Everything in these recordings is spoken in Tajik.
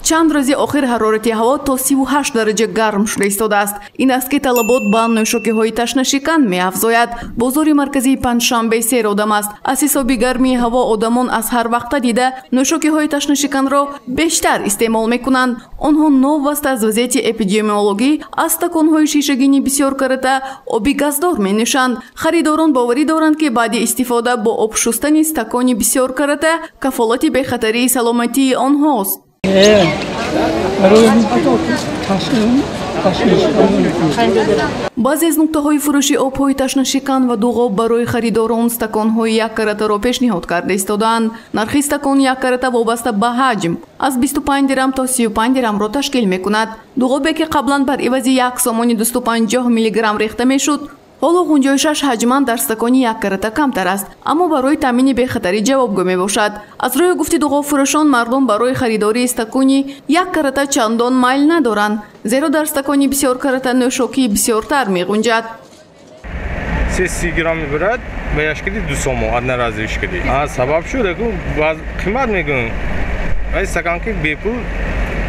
чанд рӯзи охир ҳарорати ҳаво то 38 дараҷа гарм шуда истодааст. Ин аст ки талабот ба нӯшокиҳои ташнашикан меафзояд. Бозори марказии Панҷшанбе серодам аст. Аз ҳисоби гармии ҳаво одамон аз ҳар вақта дида нӯшокиҳои ташнашиканро бештар истеъмол мекунанд. онҳо новаста аз вазъияти эпидемиологӣ аз стаконҳои шишагини бисёр карата оби газдор менӯшанд. харидорон боварӣ доранд ки баъди истифода бо об шустани стакони бисёр карата кафолати бехатарии саломатии онҳост. баъзе аз нуқтаҳои фурӯши обҳои ташнашикан ва дуғоб барои харидорон стаконҳои 1 каратаро пешниҳод карда истодаанд. нархи стакони 1 карата вобаста ба ҳаҷм аз 25 дирам то 35 дирамро ташкил мекунад. дуғобе ки қаблан бар ивази 1 сомони 250 миллиграмм рехта мешуд, ҳоло ғунҷоишаш ҳаҷман дар стакони 1 карата камтар аст, аммо барои таъмини бехатарӣ ҷавобгӯ мебошад. аз рӯи гуфти дуғобфурӯшон, мардум барои харидории стакони 1 карата чандон майл надоранд, зеро дар стакони бисёр карата нӯшокии бисёртар меғунҷад. 30 грамм мебарад ба яшкили 2 сомо одноразовый шкали. Сабаб шуд қимат мегӯн. Ай стаканки бепул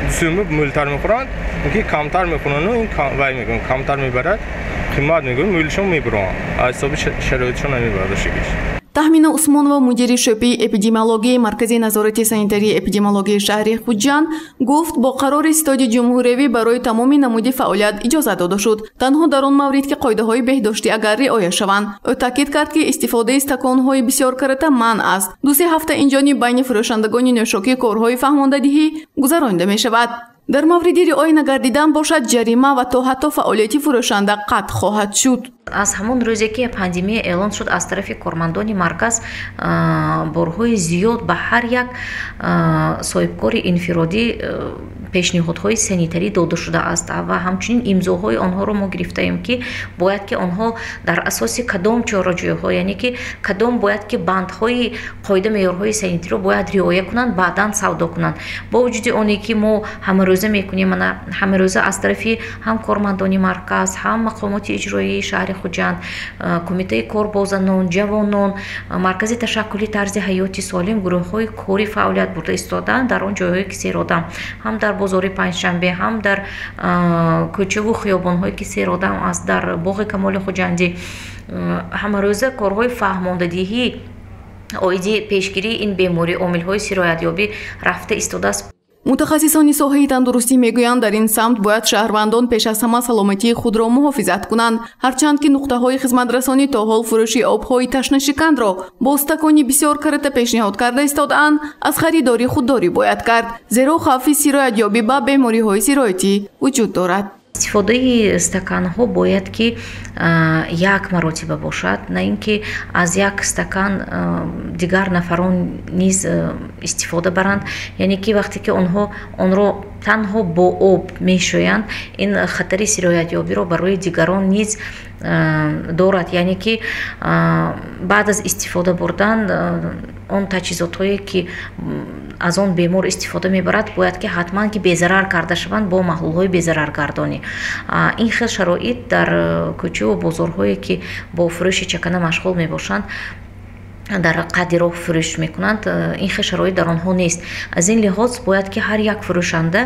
2 сомо мултар мехӯранд, ки камтар мехӯранд, ин вай мегӯн камтар мебарад. қимат мегӯям мӯлишон мебурам аз ҳисоби шароитшон намебардошигиш. таҳмина усмонова, мудири шӯъбаи эпидемиологии маркази назорати санитарии эпидемиологии шаҳри хуҷанд гуфт, бо қарори Ситоди ҷумҳуриявӣ барои тамоми намуди фаъолият иҷоза дода шуд, танҳо дар он маврид ки қоидаҳои беҳдоштӣ агар риоя шаванд. ӯ таъкид кард ки истифодаи стаконҳои бисёр карата манъ аст. 2-3 ҳафта инҷониб байни фурӯшандагони нӯшокӣ корҳои фаҳмондадиҳӣ гузаронида мешавад. дар мавриди риоя нагардидан бошад ҷарима ва то ҳатто фаъолияти фурӯшанда қатъ хоҳад шуд. аз ҳамон рӯзе ки пандемия эълон шуд аз тарафи кормандони марказ борҳои зиёд ба ҳар як соҳибкори инфиродӣ пешниҳодҳои санитарӣ дода шудааст ва ҳамчунин имзоҳои онҳоро мо гирифтаем ки бояд ки онҳо дар асоси кадом чораҷӯйҳо, яъне ки кадом бояд ки бандҳои қоида меъёрҳои санитариро бояд риоя кунанд, баъдан савдо кунанд. бо вуҷуди оне ки мо ҳамарӯза мекунем, ҳамарӯза аз тарафи ҳам кормандони марказ, ҳам мақомоти иҷроии шаҳри хуҷанд, кумитаи корбозанон, ҷавонон, маркази ташаккули тарзи ҳаёти солим, гурӯҳҳои кори фаъолият бурда истодаанд дар он ҷойҳое ки серодам, ҳам дар бозори Панҷшанбе, ҳам дар кӯчаву хиёбонҳое ки серодам аст, дар боғи Камоли Хуҷандӣ. ҳамарӯза корҳои фаҳмондадиҳӣ оиди пешгирии ин беморӣ, омилҳои сироятёбӣ рафта истодааст. мутахассисони соҳаи тандурустӣ мегӯянд, дар ин самт бояд шаҳрвандон пеш аз ҳама саломатии худро муҳофизат кунанд, ҳарчанд ки нуқтаҳои хизматрасонӣ то ҳол фурӯши обҳои ташнашиканро бо стакони бисёр карата пешниҳод карда истодаанд, аз харидори худдорӣ бояд кард, зеро хавфи сироятёбӣ ба бемориҳои сироятӣ вуҷуд дорад. истифодаи стаканҳо бояд ки як маротиба бошад, на ин ки аз як стакан дигар нафарон низ истифода баранд, яъне ки вақте ки онро танҳо бо об мешӯянд, ин хатари сироятёбиро барои дигарон низ дорад, яъне ки баъд аз истифода бурдан он таҷҳизотҳое ки аз он бемор истифода мебарад бояд ки ҳатман ки безарар карда шаванд бо маҳлулҳои безараргардонӣ. ин хел шароит дар кӯчаву бозорҳое ки бо фурӯши чакана машғул мебошанд, дар қадди роҳ фурӯш мекунанд, ин хел шароит дар онҳо нест. аз ин лиҳоз бояд ки ҳар як фурӯшанда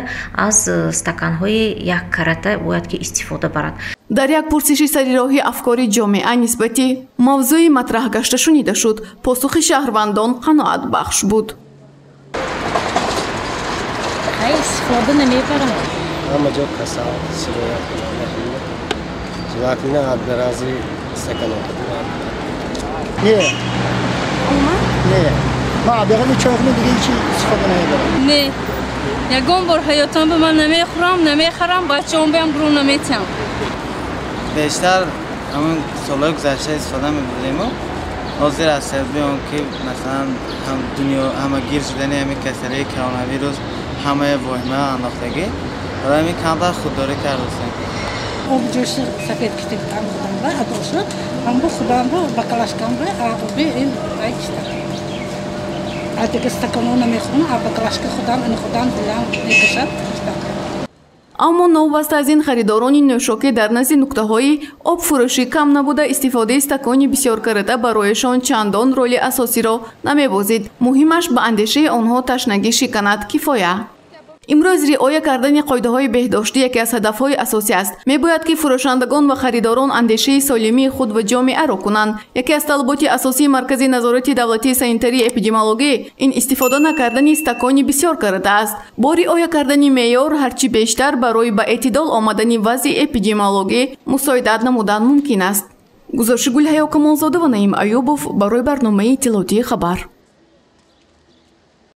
аз стаканҳои 1 карата бояд ки истифода барад. дар як пурсиши сарироҳи афкори ҷомеа нисбати мавзӯи матраҳ гашта шунида шуд. посухи шаҳрвандон қаноатбахш буд. استفاده نمیبرم. همه جا کسا سیرویت کنند. جواکی نه آبدرازی سکنند. نه. نه. ما عبیرمی چهارم دیگه چی استفاده نمیبرم. نه. یکم بار حیاتم به من نمیخورم، نمیخرم، بچه‌ام بیام برون نمیتیم. بیشتر همون سالهای گذشته استفاده می‌بردیم و حاضر هستیم که مثلا هم دنیا همه گیر شدن همین کسری کرونا ویروس همه واهمه انداختگی و همین کمتر خودداری کردیم. آب جوش سفید کتیب کام خودم را ادوشت هم با خودم را بکلاش کام را آبی این ایشتر. آتی که استکانون نمیخورم آب بکلاش که خودم دلم میکشد. аммо новбаста аз ин харидорони нӯшокӣ дар назди нуқтаҳои обфурӯшӣ кам набуда истифодаи стакони бисёр карата барояшон чандон роли асосиро намебозид. муҳимаш ба андешаи онҳо ташнагӣ шиканад кифоя. имрӯз риоя кардани қоидаҳои беҳдоштӣ яке аз ҳадафҳои асосӣ аст. мебояд ки фурӯшандагон ва харидорон андешаи солимии худ ва ҷомеаро кунанд. яке аз талаботи асосии маркази назорати давлатии санитарии эпидемиологӣ ин истифода накардани стакони бисёр карата аст. бо риоя кардани меъёр ҳарчи бештар барои ба эътидол омадани вазъи эпидемиологӣ мусоидат намудан мумкин аст. гузориши Гулҳаё Камолзода ва Наим Аюбов барои барномаи иттилоотии хабар.